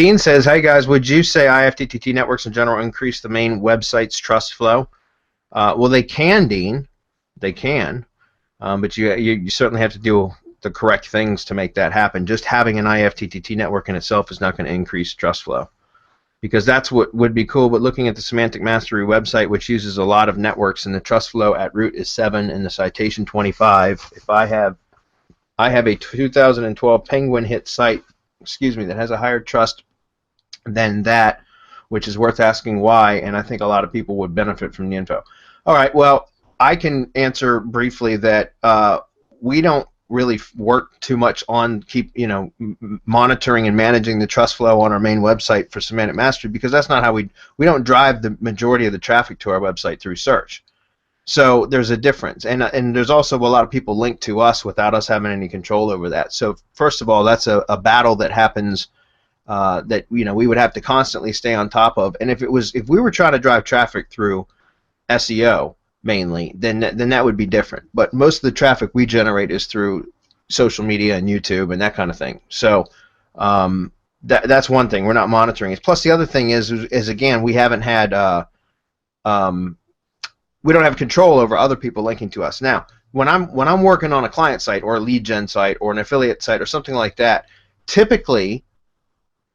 Dean says, "Hey guys, would you say IFTTT networks in general increase the main website's trust flow?" Well, they can, Dean. They can, but you certainly have to do the correct things to make that happen. Just having an IFTTT network in itself is not going to increase trust flow, because that's what would be cool. But looking at the Semantic Mastery website, which uses a lot of networks, and the trust flow at root is 7 and the citation 25. If I have a 2012 Penguin hit site, that has a higher trust than that, which is worth asking why, and I think a lot of people would benefit from the info. All right, well, I can answer briefly that we don't really work too much on monitoring and managing the trust flow on our main website for Semantic Mastery, because that's not how we don't drive the majority of the traffic to our website through search. So there's a difference, and there's also a lot of people linked to us without us having any control over that. So first of all, that's a battle that happens that we would have to constantly stay on top of. And if we were trying to drive traffic through SEO mainly, then that would be different. But most of the traffic we generate is through social media and YouTube and that kind of thing. So that's one thing we're not monitoring. Plus the other thing is again, we haven't had we don't have control over other people linking to us. Now, when I'm working on a client site or a lead gen site or an affiliate site or something like that, typically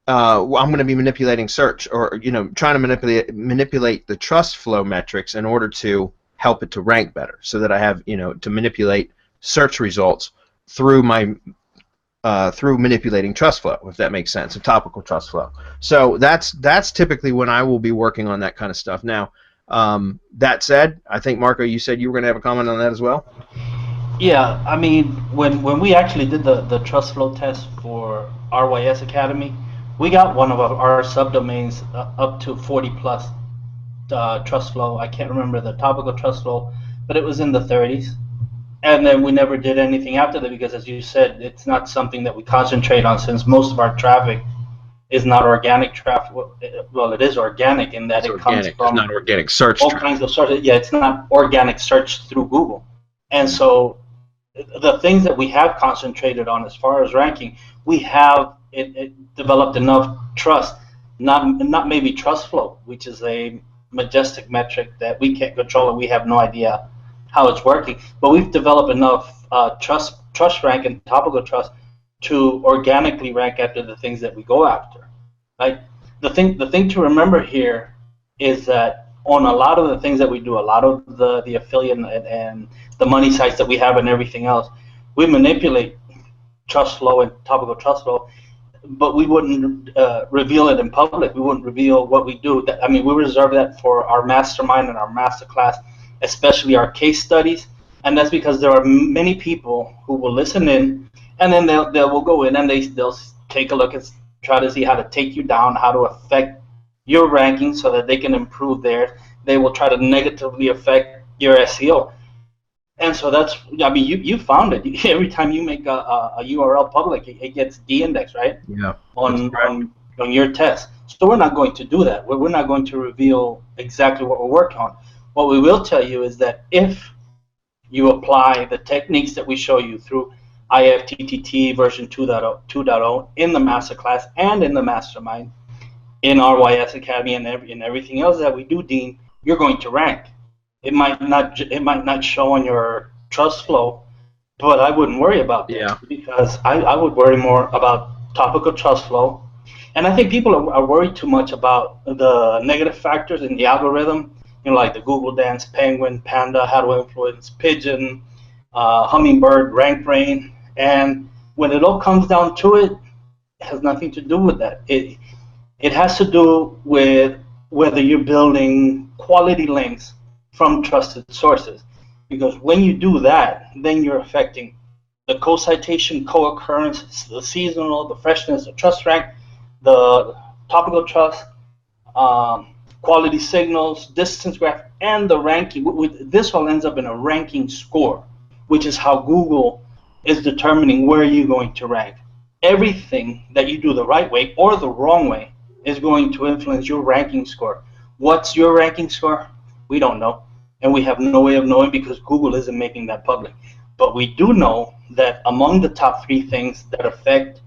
I'm going to be manipulating search, or trying to manipulate the trust flow metrics in order to help it to rank better, so that I have to manipulate search results through my through manipulating trust flow, if that makes sense, a topical trust flow. So that's typically when I will be working on that kind of stuff. Now, that said, I think Marco, you said you were going to have a comment on that as well. Yeah, I mean, when we actually did the trust flow test for RYS Academy, we got one of our subdomains up to 40 plus trust flow. I can't remember the topical trust flow, but it was in the 30s. And then we never did anything after that, because, as you said, it's not something that we concentrate on, since most of our traffic is not organic traffic. Well, it is organic in that it comes from it's not organic search all kinds of sources. Yeah, it's not organic search through Google. And so the things that we have concentrated on as far as ranking, we have it developed enough trust, not maybe trust flow, which is a majestic metric that we can't control and we have no idea how it's working, but we've developed enough trust rank and topical trust to organically rank after the things that we go after. Right? The thing to remember here is that on a lot of the things that we do, a lot of the affiliate and the money sites that we have and everything else, we manipulate trust flow and topical trust flow, but we wouldn't reveal it in public. We wouldn't reveal what we do. I mean, we reserve that for our mastermind and our masterclass, especially our case studies. And that's because there are many people who will listen in, and then they will go in and they'll take a look and try to see how to take you down, how to affect your ranking so that they can improve theirs. They will try to negatively affect your SEO. And so that's, I mean, you found it. Every time you make a URL public, it gets de-indexed, right? Yeah. On your test. So we're not going to do that. We're not going to reveal exactly what we're working on. What we will tell you is that if you apply the techniques that we show you through IFTTT version 2.0 in the masterclass and in the mastermind, in RYS Academy and everything else that we do, Dean, you're going to rank. It might not show on your trust flow, but I wouldn't worry about that. Yeah. Because I would worry more about topical trust flow. And I think people are worried too much about the negative factors in the algorithm, like the Google Dance, Penguin, Panda, How to Influence, Pigeon, Hummingbird, RankBrain. And when it all comes down to it, it has nothing to do with that. It has to do with whether you're building quality links from trusted sources. Because when you do that, then you're affecting the co-citation, co-occurrence, the seasonal, the freshness, the trust rank, the topical trust, quality signals, distance graph, and the ranking. This all ends up in a ranking score, which is how Google is determining where you're going to rank. Everything that you do the right way or the wrong way is going to influence your ranking score. What's your ranking score? We don't know, and we have no way of knowing because Google isn't making that public. But we do know that among the top 3 things that affect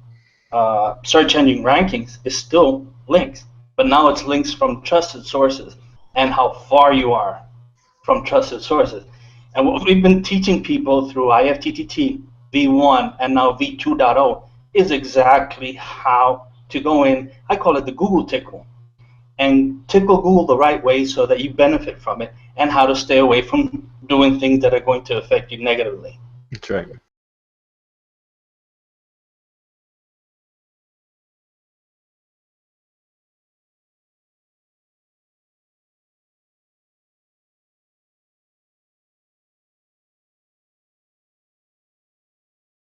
search engine rankings is still links, but now it's links from trusted sources and how far you are from trusted sources. And what we've been teaching people through IFTTT V1 and now V2.0 is exactly how to go in. I call it the Google tickle, and tickle Google the right way so that you benefit from it, and how to stay away from doing things that are going to affect you negatively. That's right.